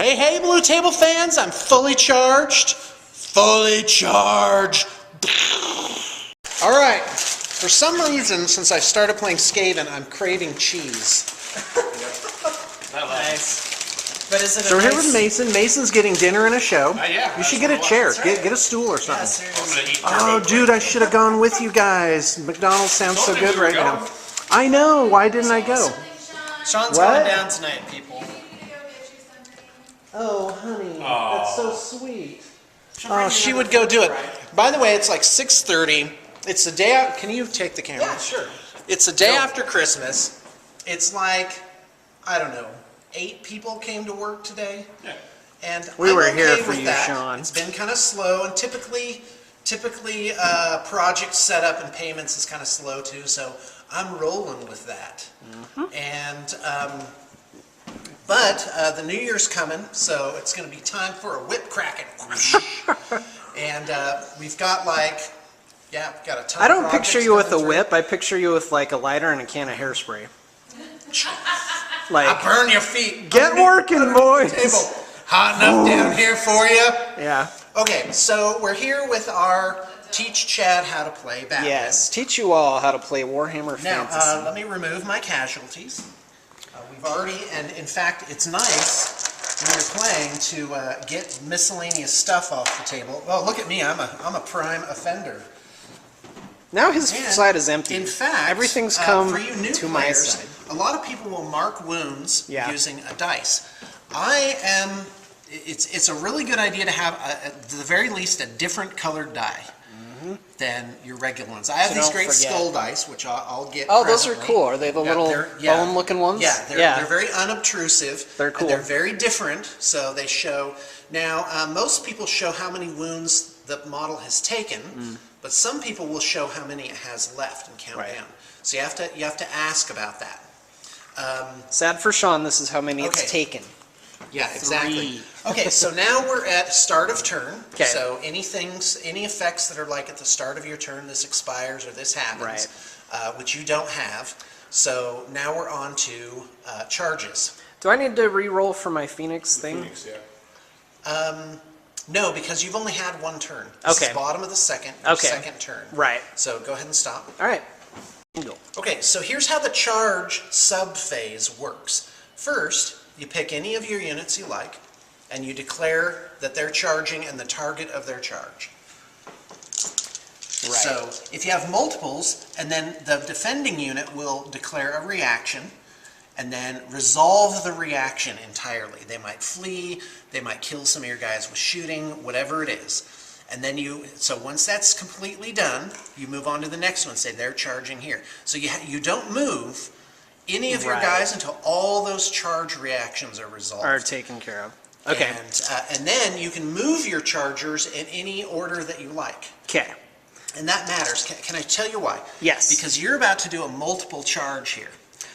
Hey, hey, Blue Table fans, I'm fully charged. Fully charged. All right, for some reason, since I started playing Skaven, I'm craving cheese. Nice. But is it So we're here with Mason. Mason's getting dinner and a show. Yeah. You should get a chair. Get a stool or something. Oh, dude, I should have gone with you guys. McDonald's sounds so good right now. I know. Why didn't I go? Sean's going down tonight, people. Oh, honey, that's so sweet. Oh, she would go do it. By the way, it's like 6:30. It's the day out. Can you take the camera? Yeah, sure. It's the day after Christmas. It's like, I don't know, 8 people came to work today. Yeah. And We were I'm okay here for with you, that. Sean. It's been kind of slow, and typically project setup and payments is kind of slow too, so I'm rolling with that. And but the New Year's coming, so it's going to be time for a whip cracking. And we've got like, yeah, we've got a ton I of don't projects picture you with a coming through. whip. I picture you with like a lighter and a can of hairspray. I Like, burn your feet. get working, boys. Table. Hot enough down here for you. Yeah. Okay, so we're here with our Teach Chad How to Play Batman. Yes. Teach you all how to play Warhammer Now, Fantasy. let me remove my casualties. We've already, and in fact, it's nice when you're playing to get miscellaneous stuff off the table. Oh, look at me! I'm a prime offender. Now his And, side is empty. In fact, everything's come for you new to my players, side. a lot of people will mark wounds Yeah. using a dice. It's a really good idea to have, at the very least, a different colored die than your regular ones. I have So these don't great forget. skull dice, which I'll get. Oh, those are presently. cool. Are they the little bone-looking ones? Yeah, they're very unobtrusive. They're cool. And they're very different, so they show. Now, most people show how many wounds the model has taken, but some people will show how many it has left and count Right. down. So you have to ask about that. Sad for Sean, this is how many Okay. it's taken. Yeah, exactly. Okay, so now we're at start of turn. Okay. So any effects that are like at the start of your turn, this expires or this happens, which you don't have. So now we're on to charges. Do I need to re-roll for my Phoenix thing? Phoenix, yeah. No, because you've only had one turn. This Okay. is bottom of the second turn. Right. So go ahead and stop. All right. Okay, so here's how the charge sub-phase works. First, you pick any of your units you like, and you declare that they're charging and the target of their charge. Right. So if you have multiples, and then the defending unit will declare a reaction, and then resolve the reaction entirely. They might flee, they might kill some of your guys with shooting, whatever it is. And then so once that's completely done, you move on to the next one, say they're charging here. So you don't move any of your guys until all those charge reactions are resolved. Are taken care of. Okay. And then you can move your chargers in any order that you like. Okay. And that matters. Can I tell you why? Yes. Because you're about to do a multiple charge here.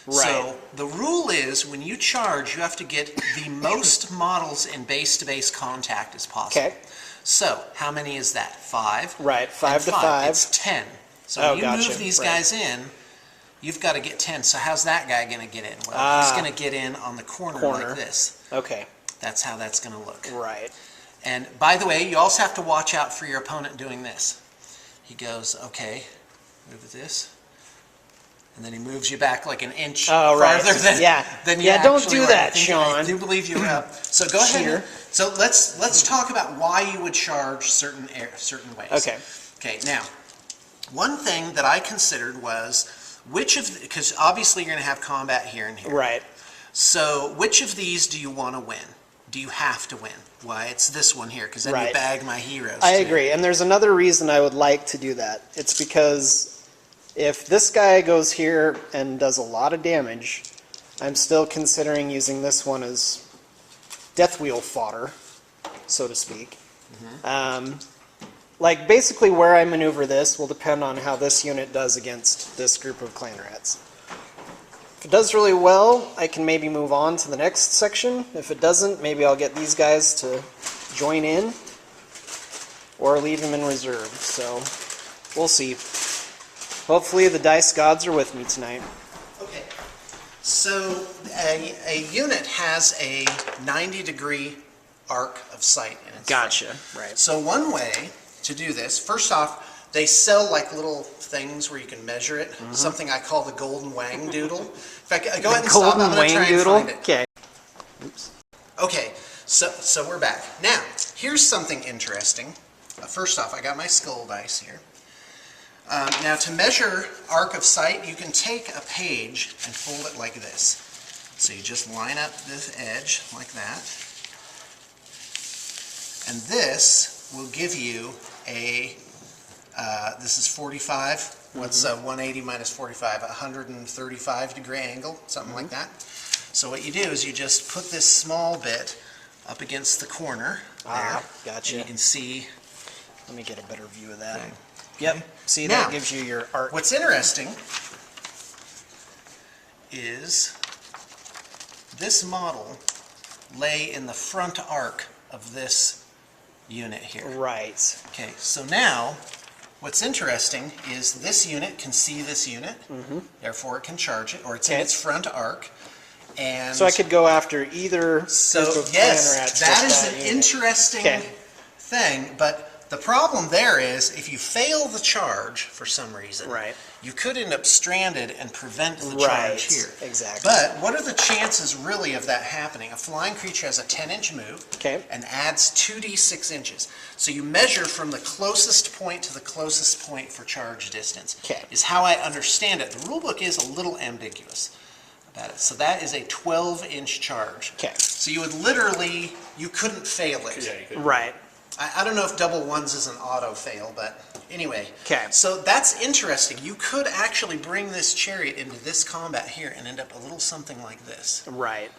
Right. So the rule is when you charge, you have to get the most models in base-to-base contact as possible. Okay. So how many is that? 5? Right, 5 And to 5. It's 10. So Oh, when you gotcha. move these Right. guys in, you've got to get 10. So how's that guy going to get in? Well, he's going to get in on the corner like this. Okay. That's how that's going to look. Right. And by the way, you also have to watch out for your opponent doing this. He goes, okay, move this. And then he moves you back like an inch farther than you don't actually do were. that, I Sean. do believe you're up. So go ahead. Cheater. So let's talk about why you would charge certain ways. Okay. Okay. Now, one thing that I considered was because obviously you're going to have combat here and here. Right. So which of these do you want to win? Do you have to win? Why, it's this one here, because then you bag my heroes. I too. agree. And there's another reason I would like to do that. It's because if this guy goes here and does a lot of damage, I'm still considering using this one as death wheel fodder, so to speak. Like, basically where I maneuver this will depend on how this unit does against this group of clan rats. If it does really well, I can maybe move on to the next section. If it doesn't, maybe I'll get these guys to join in or leave them in reserve. So we'll see. Hopefully the dice gods are with me tonight. Okay. So a unit has a 90-degree arc of sight in its Gotcha. front. Right. So one way to do this, first off, they sell like little things where you can measure it. Something I call the golden wang doodle. In fact, go ahead and stop. I'm going to try and find it. Okay. Oops. Okay, so we're back. Now, here's something interesting. First off, I got my skull dice here. Now, to measure arc of sight, you can take a page and fold it like this. So you just line up this edge like that. And this will give you a, this is 45. What's 180 minus 45? 135-degree angle, something like that. So what you do is you just put this small bit up against the corner there. Gotcha. And you can see. Let me get a better view of that. Okay. Yep. See, Now, that gives you your arc. What's interesting is this model lay in the front arc of this unit here. Right. Okay, so now what's interesting is this unit can see this unit, therefore it can charge it, or it's in Okay. its front arc. And So I could go after either group so of yes, clan rats that with is an unit. interesting Okay. thing, but the problem there is if you fail the charge for some reason, Right. you could end up stranded and prevent the Right, charge here. exactly. But what are the chances really of that happening? A flying creature has a 10-inch move Okay. and adds 2d6 inches. So you measure from the closest point to the closest point for charge distance. Okay. Is how I understand it. The rulebook is a little ambiguous about it. So that is a 12-inch charge. Okay. So you would literally, you couldn't fail it. Yeah, you could. Right. I don't know if double ones is an auto fail, but anyway. 'Kay. So that's interesting. You could actually bring this chariot into this combat here and end up a little something like this. Right.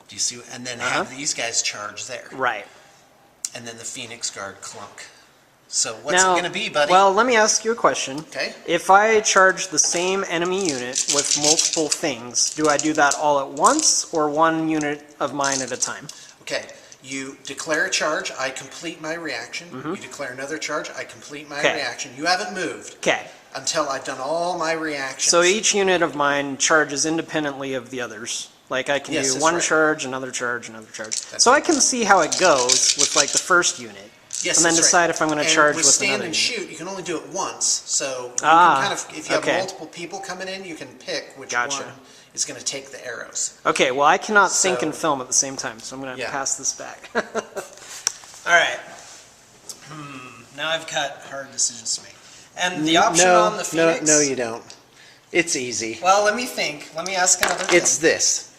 Do you see? And then have these guys charge there. Right. And then the Phoenix Guard clunk. So what's Now, it going to be, buddy? well, let me ask you a question. Okay. If I charge the same enemy unit with multiple things, do I do that all at once or one unit of mine at a time? Okay. You declare a charge, I complete my reaction. You declare another charge, I complete my 'Kay. reaction. You haven't moved Okay. until I've done all my reactions. So each unit of mine charges independently of the others. Like I can Yes, do that's one right. charge, another charge, another charge. That's So I right. can see how it goes with like the first unit. Yes, and then that's decide right. if I'm going to And charge with with stand another and unit. shoot, you can only do it once. So you Ah, can kind of, if you have okay. multiple people coming in, you can pick which Gotcha. one is going to take the arrows. Okay, well I cannot think So- and film at the same time, so I'm going to Yeah. pass this back. All right. Now I've got hard decisions to make. And the option on the Phoenix. No, you don't. It's easy. Well, let me think. Let me ask another thing. It's this.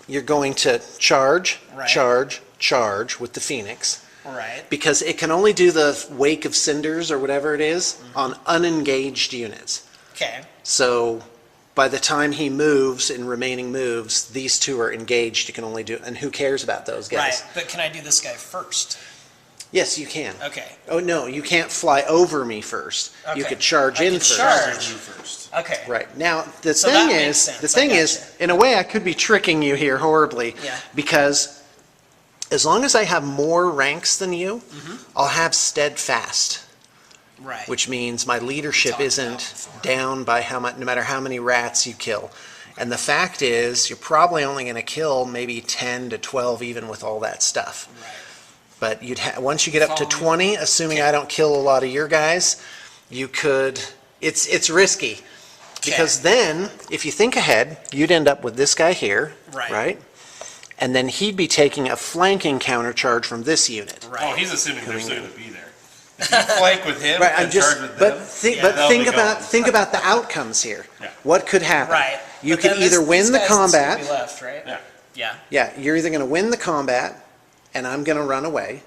You're going to charge, Right. charge with the Phoenix. Right. Because it can only do the wake of cinders or whatever it is on unengaged units. Okay. So by the time he moves in remaining moves, these two are engaged. You can only do, and who cares about those guys? Right. But can I do this guy first? Yes, you can. Okay. Oh, no, you can't fly over me first. You Okay. could charge I in can first. charge. Okay. Right. Now, the So that thing makes is, sense. the thing I is, gotcha. in a way, I could be tricking you here horribly. Yeah. Because as long as I have more ranks than you, Mm-hmm. I'll have steadfast, Right. which means my leadership talked about isn't before. down by how much, no matter how many rats you kill. And the fact is, you're probably only going to kill maybe 10 to 12 even with all that stuff. Right. But once you get up to Follow me. 20, assuming I don't kill a lot of your guys, you could, it's risky. Because then, if you think ahead, you'd end up with this guy here, Right. right? And then he'd be taking a flanking countercharge from this unit. Right. Oh, he's assuming they're still going to be there. If you flank with him Right, I'm and just, charge with but them, think, Yeah. but They'll think be about, gone. think about the outcomes here. Yeah. What could happen? Right. You But could then either these win the guys still combat. be left, right? yeah. Yeah. Yeah, you're either going to win the combat and I'm going to run away,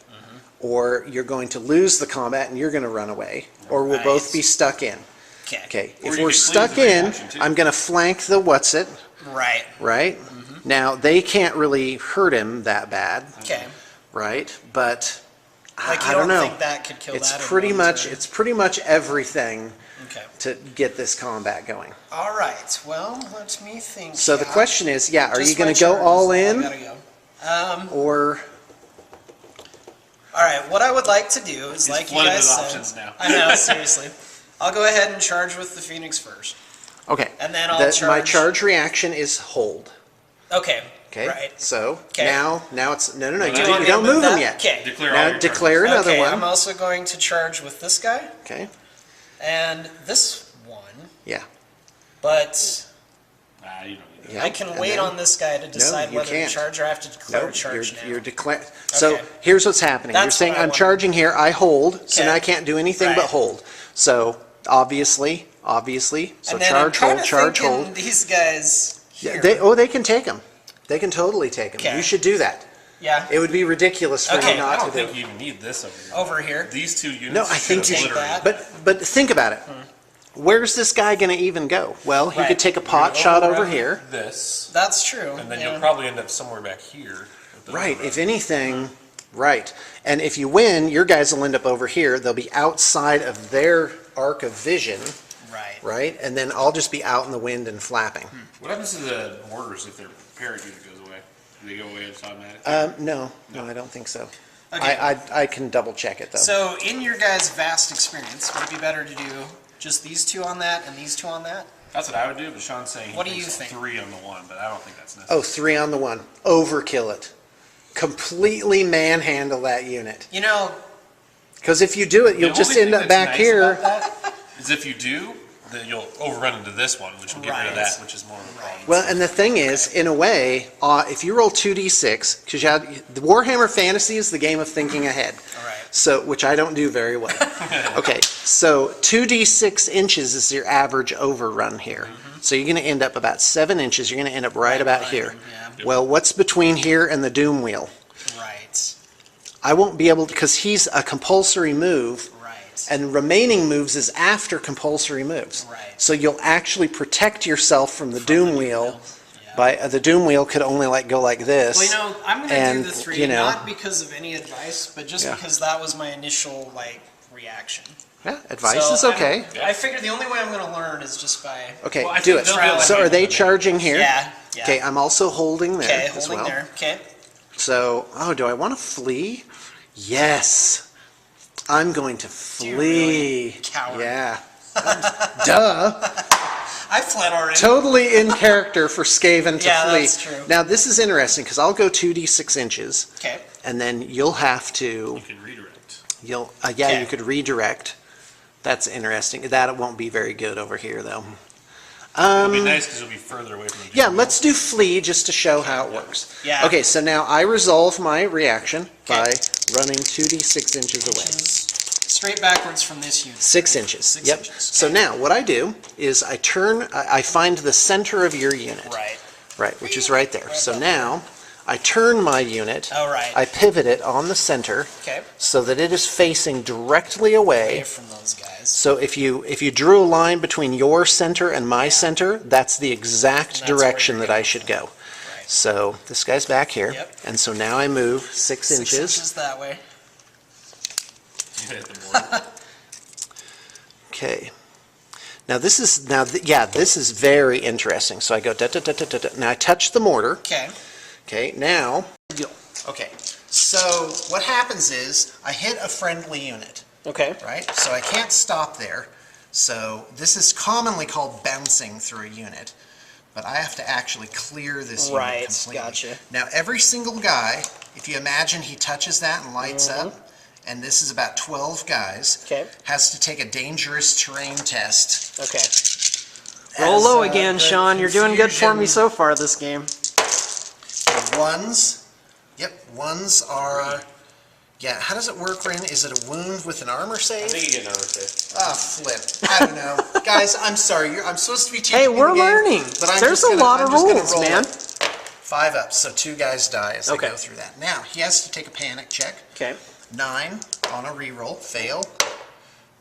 or you're going to lose the combat and you're going to run away, or we'll both Right. be stuck in. Okay. Okay, Or if you we're could stuck lose the in, reaction, too. I'm going to flank the what's-it, Right. right? Now, they can't really hurt him that bad, Okay. right? But Like you I don't know. think that could kill It's that? in pretty one much, turn? it's pretty much everything Okay. to get this combat going. All right. Well, let me think. So the yeah. question is, yeah, are Just you going my to go charges, all I in, gotta go. or All right. What I would like to do is, like you flooded guys with said. options now. I know. Seriously. I'll go ahead and charge with the Phoenix first. Okay. And then I'll My charge- charge reaction is hold. Okay. Okay. Right. So Okay. now it's no. Do You you want me to don't move them that? yet. Okay. Declare all Now your declare charges. another Okay, one. I'm also going to charge with this guy Okay. and this one, Yeah. but Nah, you don't need that. Yeah. I can and wait then- on this guy to decide you whether to can't. charge, or I have to declare No, a charge now. you're declaring. So Okay. here's what's happening. You're That's saying what I I'm wanted. charging here. I hold. So Okay. now I can't do anything but Right. hold. So obviously. So and then charge, I'm hold, kinda charge, thinking hold. these guys Yeah, here. they can take them. They can totally take them. Okay. You should do that. Yeah, It would be ridiculous for Okay. you I not don't to think do. you even need this over here. over here. These two units. No, I think you should should. have that. But think about it. Where's this guy going to even go? Well, he Right. could take a pot shot over here. This, That's true. and then yeah. you'll probably end up somewhere back here. with the Right. overrun. If anything, right. And if you win, your guys will end up over here. They'll be outside of their arc of vision, Right. right? And then I'll just be out in the wind and flapping. What happens to the mortars if their parent unit goes away? Do they go away as automatic? No, I don't think so. Okay. I can double check it though. So, in your guys' vast experience, would it be better to do just these two on that and these two on that? That's what I would do, but Sean's saying he What do you thinks think? 3 on the one, but I don't think that's necessary. Oh, 3 on the 1. Overkill it. Completely manhandle that unit. You know, Because if you do it, you'll The just only end thing up that's back nice here. about that is if you do, then you'll overrun into this one, which will get rid Right. of that, which is more of a problem. Well, and the thing is, in a way, if you roll 2d6, because the Warhammer Fantasy is the game of thinking ahead. all right. So, which I don't do very well. Okay, so 2d6 inches is your average overrun here. So you're going to end up about 7 inches. You're going to end up right about here. Yeah. Well, what's between here and the doom wheel? Right. I won't be able to, because he's a compulsory move, Right. and remaining moves is after compulsory moves. Right. So you'll actually protect yourself from the doom wheel. Yeah. By the doom wheel could only go like this. Well, you know, I'm going to and, do the 3, you know- not because of any advice, but just Yeah. because that was my initial, reaction. Yeah, advice So is okay. I figured the only way I'm going to learn is just by... Okay, Well, I do think it. they'll be able to So are handle they it. charging here? Yeah. Okay, I'm also holding there Okay, as holding well. there. Okay. So, do I want to flee? Yes. I'm going to Do you flee. really? Coward. Yeah. Duh. I fled already. Totally in character for Skaven to Yeah, flee. that's true. Now, this is interesting because I'll go 2d6 inches, Okay. and then you'll have to, You can redirect. Okay. you could redirect. That's interesting. That won't be very good over here, though. It'll be nice because you'll be further away from the Yeah, doom let's do flee just to show how it works. Yeah. Okay, so now I resolve my reaction Okay. by running 2d6 inches away. Inches straight backwards from this unit. 6 inches. 6 Yep. inches, So okay. now what I do is I find the center of your unit. Right. Right, which is right there. Right So about now I turn my unit. Oh, right. I pivot it on the center Okay. so that it is facing directly Away away. from those guys. So if you drew a line between your center and my center, that's the exact And that's where direction you're that I going. should go. Right. So this guy's back here. Yep. And so now I move 6 6 inches. inches that way. You hit the board. Okay. Now this is very interesting. So I go da da da da da da. Now I touch the mortar. Okay. Okay, now. Okay, so what happens is I hit a friendly unit, Okay. right? So I can't stop there. So this is commonly called bouncing through a unit, but I have to actually clear this unit Right, completely. gotcha. Now every single guy, if you imagine he touches that and lights up, and this is about 12 guys, Okay. has to take a dangerous terrain test. Okay. Roll As, low again, the Sean. You're doing good for me confusion- so far this game. The ones, ones are, how does it work, Ren? Is it a wound with an armor I save? think you get an armor save. Ah, flip. I don't know. Guys, I'm sorry. I'm supposed to be teaching Hey, you we're the game, learning. but I'm There's just a lot of I'm just gonna rules, roll man. it. 5 up, so 2 guys die as Okay. they go through that. Now, he has to take a panic check. Okay. 9 on a reroll, fail,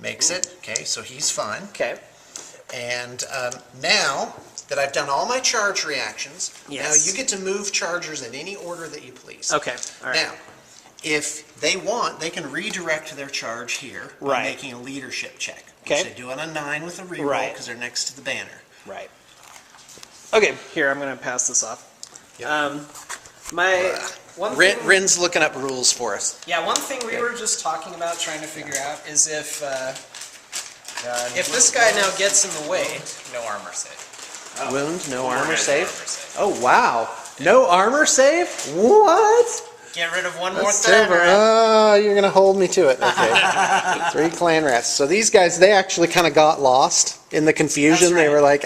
makes it. Okay, so he's fine. Okay. And now that I've done all my charge reactions, now Yes. you get to move chargers in any order that you please. Okay. All right. Now, if they want, they can redirect their charge here by Right. making a leadership check. Okay. Which they do on a 9 with a reroll Right. because they're next to the banner. Right. Okay. Here, I'm gonna pass this off. Yep. My one Ren, thing. Ren's looking up rules for us. Yeah, one thing we were just talking about trying to figure out is if if this guy now gets in the way, No armor save. Wound, no armor save. Oh, wow. No armor save? What? get rid of one more That's thread. terrible. Oh, you're gonna hold me to it. Okay. 3 clan rats. So these guys, they actually kind of got lost in the confusion. That's They right. were like,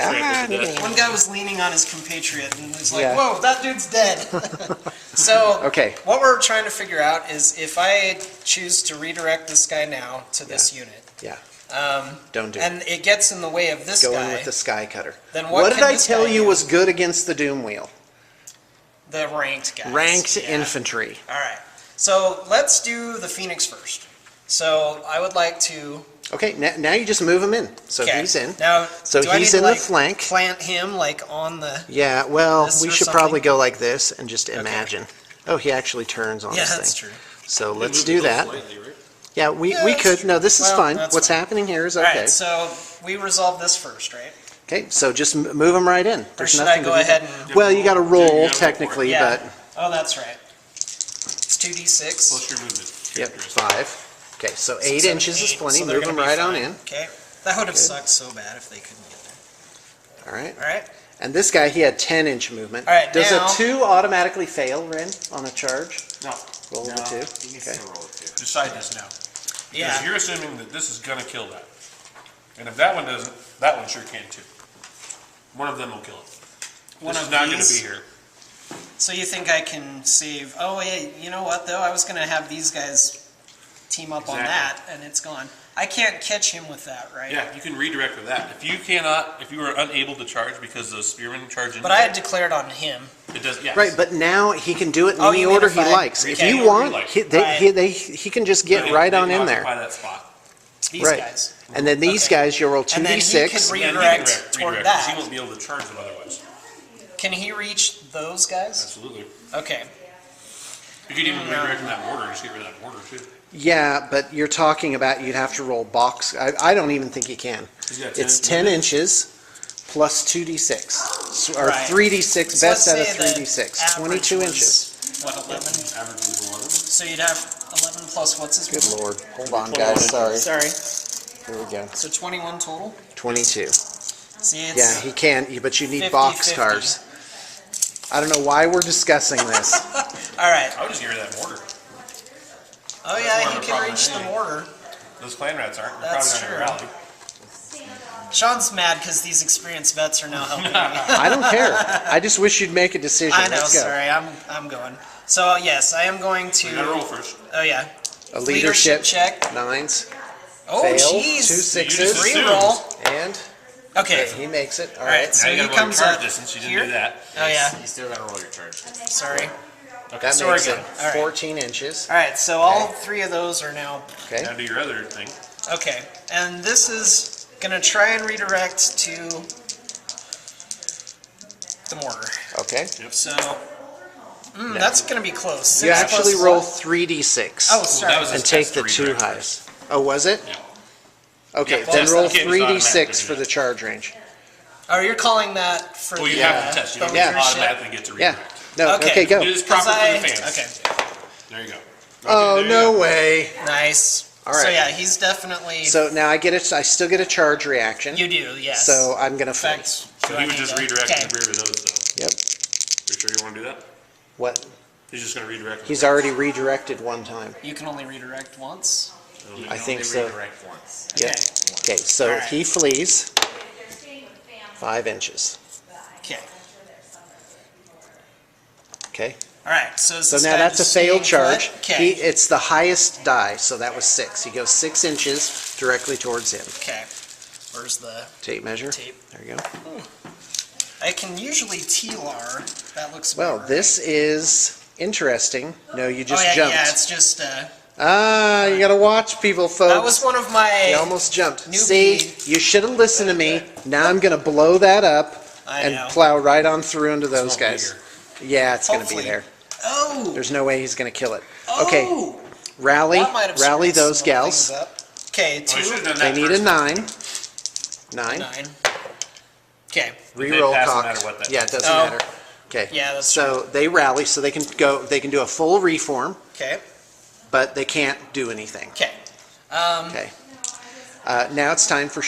One guy was leaning on his compatriot and was like, Yeah. whoa, that dude's dead. So, Okay. what we're trying to figure out is if I choose to redirect this guy now to this unit, yeah, um, don't do it. and it gets in the way of this Go in guy, with the sky cutter. then What what did can I this tell guy you do? was good against the Doom Wheel? The ranked guys. Ranked Yeah. infantry. All right. So, let's do the Phoenix first. So, I would like to... Okay, now you just move him in. So Okay. he's in. Now, So do I he's need in to, the flank. Plant him, like, on the... Yeah, well, This we or should something? probably go like this and just imagine. Oh, he actually turns on Yeah, this that's thing. true. So You let's move do it that. slightly, right? Yeah, we that's could. true. No, this is Well, fine. that's What's fine. happening here is All okay. right, so we resolve this first, right? Okay, so just move him right in. Or There's should I nothing go to do. ahead and... Well, you got to Yeah, you roll gotta roll for it. technically, Yeah. but Oh, that's right. It's 2d6. Plus your movement. yep, characteristic. 5. Okay, so 8 7, inches is 8, plenty. so they're Move him gonna be right on fine. in. Okay. That would have Good. sucked so bad if they couldn't get there. All right. All right. And this guy, he had 10-inch movement. All right, Does now- a 2 automatically fail, Ren, on a charge? No. Roll the 2. He needs Okay. to roll it too. Decide this now. Yeah. Because you're assuming that this is gonna kill that. And if that one doesn't, that one sure can too. One of them will kill it. One This of is not gonna these? be here. So you think I can save... Oh, wait, you know what, though? I was going to have these guys team up on that, Exactly. and it's gone. I can't catch him with that, right? Yeah, you can redirect with that. If you are unable to charge because those spearmen charge in, But I had declared on him. it does, yes. Right, but now he can do it in Oh, any you mean order if he I- likes. If okay. you Any order want, you like. he can just get They- right they on can in there. occupy that spot. These Right. guys. And then these Okay. guys, you'll roll And then he 2d6. could Yeah, redirect he can toward redirect, 'cause that. he won't be able to charge them otherwise. Can he reach those guys? Absolutely. Okay. You could even redirect in that mortar, just get rid of that mortar too. Yeah, but you're talking about you'd have to roll box. I don't even think you can. He's got It's 10 10 inches plus 2d6. Or Right. 3d6, So best let's out of say the 3d6. average 22 was, inches. What, 11? Average is 11. So you'd have 11 plus what's his Good movement? lord. Hold on, 21 guys. Sorry. Sorry. Here we go. So 21 total? 22. See, it's... Yeah, he can, but you need 50, box 50. cars. I don't know why we're discussing this. All right. I would just get rid of that mortar. Oh, more yeah, of he a can problem reach than the anything. mortar. Those clan rats aren't. They're That's probably not gonna true. rally. Sean's mad because these experienced vets are now helping me. I don't care. I just wish you'd make a decision. I know, Let's go. sorry, I'm going. So, yes, I am going You gotta roll to... first. Oh, yeah. A Leadership leadership check. 9s. Oh, Fail. jeez. 2 So you 6s. just assume. Reroll. And Okay. he makes it. All All right, right. so Now you he gotta roll comes your charge up distance. You didn't here. do that. Oh, yeah. You still gotta roll your charge. Sorry. That So we're makes good. it All right. 14 inches. All right, so all Okay. 3 of those are now... Okay. Now do your other thing. Okay, and this is going to try and redirect to the mortar. Okay. So, that's going to be close. You 6 actually plus roll what? 3d6. Oh, sorry. that was and his take test the to 2 redirect highest. Oh, was it? Yeah. Okay, Yeah, then well, roll you can't just automatically 3d6 do for that. the charge range. Oh, you're calling that for Well, the you have to test. You don't Yeah. automatically get to Yeah. redirect. No, okay, go. Do this 'Cause proper for the fans. Okay, There you go. Oh, Okay, there no you go. way. nice. All So right. yeah, he's definitely... So now I still get a charge reaction. you do, yes. So I'm gonna In flee. fact, So do he I would need just to- redirect okay. in the rear of those though. Yep. You sure you wanna do that? What? He's just gonna redirect. He's already redirected one time. You can only redirect once. You I can think only so. redirect once. Yep. Okay, so All right. he flees 5 inches. Okay. Okay. All right, so is So this now guy that's a just failed staying charge. put? Okay. It's the highest die, so that was 6. He goes 6 inches directly towards him. Okay. Where's the Tape measure. tape? There you go. I can usually T-lar. That looks about Well, right. this is interesting. No, you just oh, yeah, jumped. Yeah, it's just, You gotta watch people, folks. that was one of my... You almost jumped. newbie- See, you should have listened to me. Now I'm gonna blow that up I and know. plow right on through into those won't be guys. here. Yeah, it's gonna be Hopefully. there. Oh! There's no way he's gonna kill it. Oh! Okay, rally, That might have rally screwed those some gals. things up. Okay, Oh, you 2, should've done They that need a first. 9. 9. 9. Okay, Reroll pass no cocked. matter what that Yeah, it is. doesn't Oh. matter. Okay. Yeah, that's So they rally, so they can go. They can do a full reform, okay, but they can't do anything. okay. Okay. Now it's time for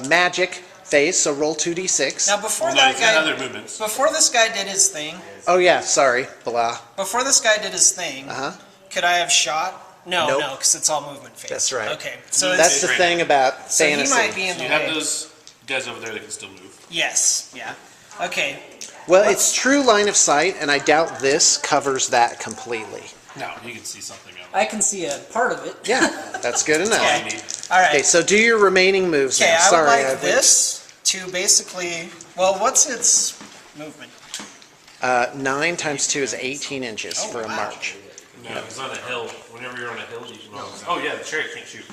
magic phase, so roll 2d6. Now before Well, no, that he's got guy, other movements. before this guy did his thing, Oh yeah, sorry, blah. before this guy did his thing, Uh-huh. could I have shot? No, Nope. no, because it's all movement phase. That's right. Okay, so That's it's, the right thing now. about so he fantasy. might be in So the you way. have those guys over there that can still move. Yes, yeah. Okay, Well, it's true line of sight, and I doubt this covers that completely. No, you can see something of it. I can see a part of it. Yeah, that's good enough. All Okay. you need. All right. Okay, so do your remaining moves Okay, now. I would Sorry, like went- this to basically. Well, what's its movement? 9 times 2 is 18 inches for a wow. march. No, it's on a hill. Whenever you're on a hill, you can always. Oh yeah, the chariot can't shoot.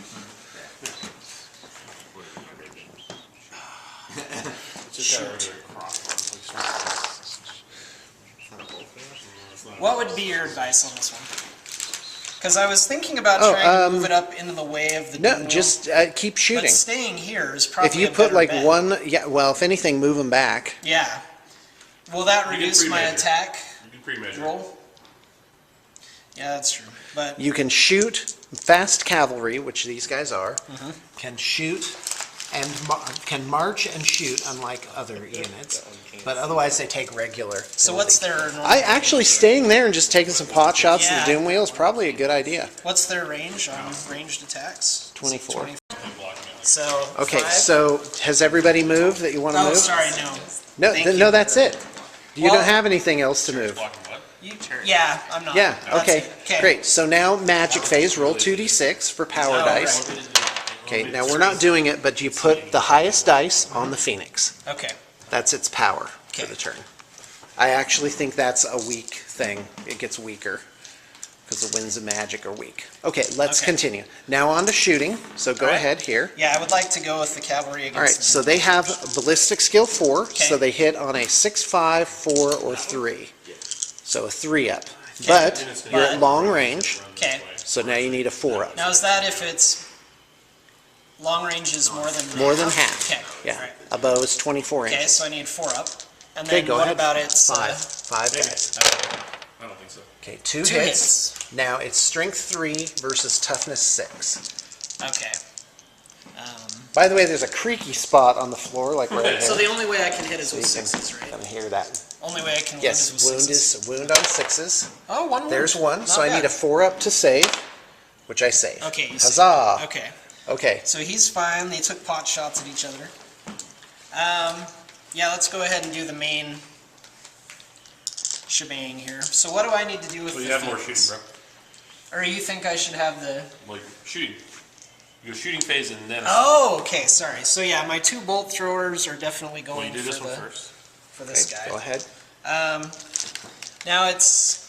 What would be your advice on this one? Because I was thinking about Oh, trying to move it up into the way of the No, dual, just keep but shooting. staying here is probably If you a put better like bet. one, yeah, well, if anything, move them back. Yeah. Will that You can reduce my pre-measure. attack You can pre-measure. roll? Yeah, that's true. But You can shoot fast cavalry, which these guys are, Mm-hmm. can shoot and can march and shoot, unlike other units. But otherwise, they take regular. so what's their normal I actually staying there and just taking some pot shots Yeah. to the doom wheel is probably a good idea. What's their range on ranged attacks? 24. So Okay, 5? so has everybody moved that you want to Oh, move? sorry, no. No, Thank no, you. that's it. You Well- don't have anything else to move. Blocking what? Yeah, I'm not. Yeah, That's okay, it. Okay. great. So now magic phase, roll 2d6 for power Oh, dice. right. Okay, now we're not doing it, but you put the highest dice on the phoenix. Okay. That's its power for Okay. the turn. I actually think that's a weak thing. It gets weaker because the winds of magic are weak. Okay, let's Okay. continue. Now on to shooting, so go All right. ahead here. Yeah, I would like to go with the cavalry against. All right, the so they have ballistic skill 4, so Okay. they hit on a 6, 5, 4, or 3. So a 3 up. But you're at long range, Okay. so now you need a 4 up. Now is that if it's long range is more than More than half. Okay. Yeah, All right. a bow is 24 Okay, inches. so I need 4 up. And Okay, then go what ahead. about its 5 guys. I don't think so. Okay, 2 2 hits. hits? Now it's strength 3 versus toughness 6. Okay. By the way, there's a creaky spot on the floor, like right So here. the only way I can hit is So with you can 6s, right? kind of hear that. Only way I can Yes, win is with wound 6s. is wound on 6s. Oh, one wound. There's one, so Not I need a bad. 4 up to save, which I save. Okay, you save. Huzzah! Okay. Okay, So he's fine. They took pot shots at each other. Yeah, let's go ahead and do the main shebang here. So what do I need to do with Well, the you have more Phoenix? shooting, bro. Or you think I should have the... Well, you're shooting. You go shooting phase and then. Oh, okay, sorry. So yeah, my 2 bolt throwers are definitely Well, going you do this for one the first. for this okay, guy. go ahead. Now it's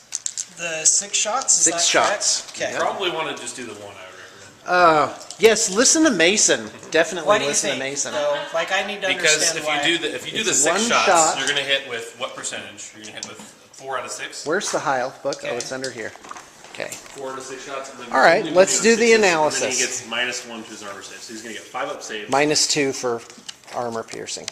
the 6 shots. Is 6 that shots. correct? Okay. Yep. Probably want to just do the one, I would recommend. Yes, listen to Mason. Definitely Why do you listen think? to Mason. Though? Like I need to Because understand if why. if you do the It's 6 one shots, shot. you're gonna hit with what percentage? You're gonna hit with 4 out of 6. Where's the Heil book? Oh, Okay. it's under here. Okay. 4 out of 6 shots. And then All right, only let's winning do the on 6s, analysis. And then he gets -1 to his armor save, so he's gonna get 5 up saves. -2 for armor piercing.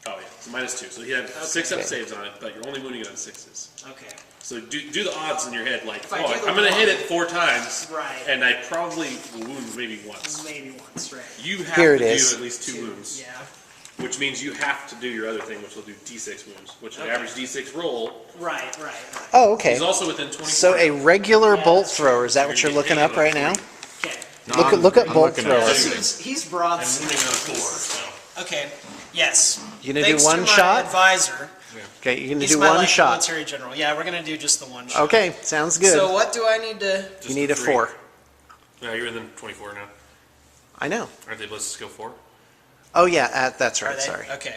Oh yeah, so -2. So he had 6 up Okay. saves on it, but you're only wounding it on 6s. Okay. So do the odds in your head, like, If I oh, do the I'm gonna hit one- it 4 times, Right. and I probably will wound maybe once. Maybe once, right? You have Here to it is. do at least 2 wounds, Yeah. which means you have to do your other thing, which will do D6 wounds, which an Okay. average D6 roll. Right. Oh, okay. He's also within 24. So a regular Yeah, bolt that's thrower, is that what you're looking up right now? Okay. Look at bolt looking at throwers. it. He's broad. and wounding on 4. So. Okay. Yes. You gonna Thanks do to one my shot? advisor. Okay, you're gonna He's do my one like, shot. military general. Yeah, we're gonna do just the one shot. Okay, sounds good. So what do I need to? Just You need a 3. 4. No, you're within 24 now. I know. Aren't they ballistic skill 4? Oh yeah, that's Are right. they? Sorry. Okay.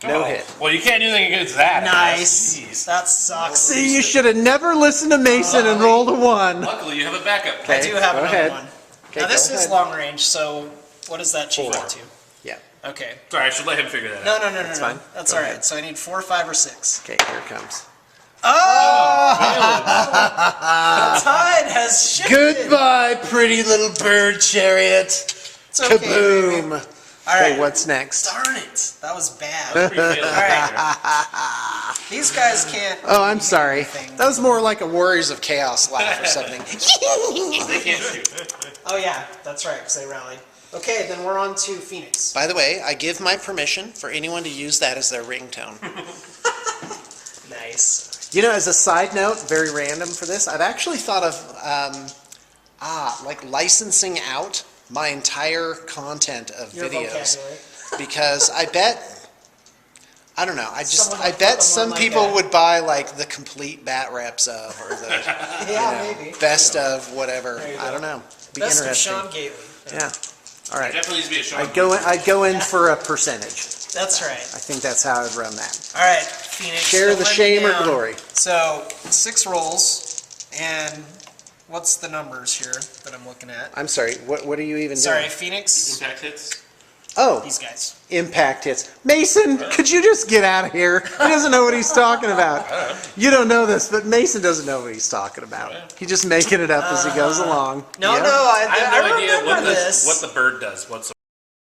No hit. Well, you can't do anything against that. Nice. Jeez. That sucks. See, you should have never listened to Mason and rolled a 1. Luckily, you have a backup. I do have go another ahead. one. Okay, Now this go is ahead. long range, so what does that change it 4. to? Yeah. Okay. Sorry, I should let him figure that No, out. no, no, no, That's no. fine. That's Go all ahead. right. So I need 4, 5, or 6. Okay, here it comes. The tide has shifted. Goodbye, pretty little bird chariot. It's okay, baby. Kaboom. All Okay, right. what's next? Darn it. That was bad. Pretty good. Alright. These guys can't. Oh, I'm sorry. anything. That was more like a Warriors of Chaos laugh or something. They can't shoot. Oh, yeah. That's right, because they rallied. Okay, then we're on to Phoenix. By the way, I give my permission for anyone to use that as their ringtone. Nice. You know, as a side note, very random for this, I've actually thought of, like licensing out my entire content of Your videos. vocabulary. Because I bet, I don't know, Someone I would put bet them some on like people a- would buy like the complete bat reps of, or the Yeah, maybe. best of whatever. There you I go. don't know. Be Best of interesting. Sean Gately. Yeah. All right. Definitely needs to be a Sean. I'd go in for a percentage. That's right. I think that's how I'd run that. All right, Phoenix. Share don't the let me shame or down. glory. So, 6 rolls, and what's the numbers here that I'm looking at? I'm sorry. What are you even Sorry, doing? Phoenix. Impact hits. Oh, These guys. impact hits. Mason, could you just get out of here? He doesn't know what he's talking about. You don't know this, but Mason doesn't know what he's talking about. He's just making it up as he goes along. No, Yep. no, I have no idea remember what this. the bird does whatsoever.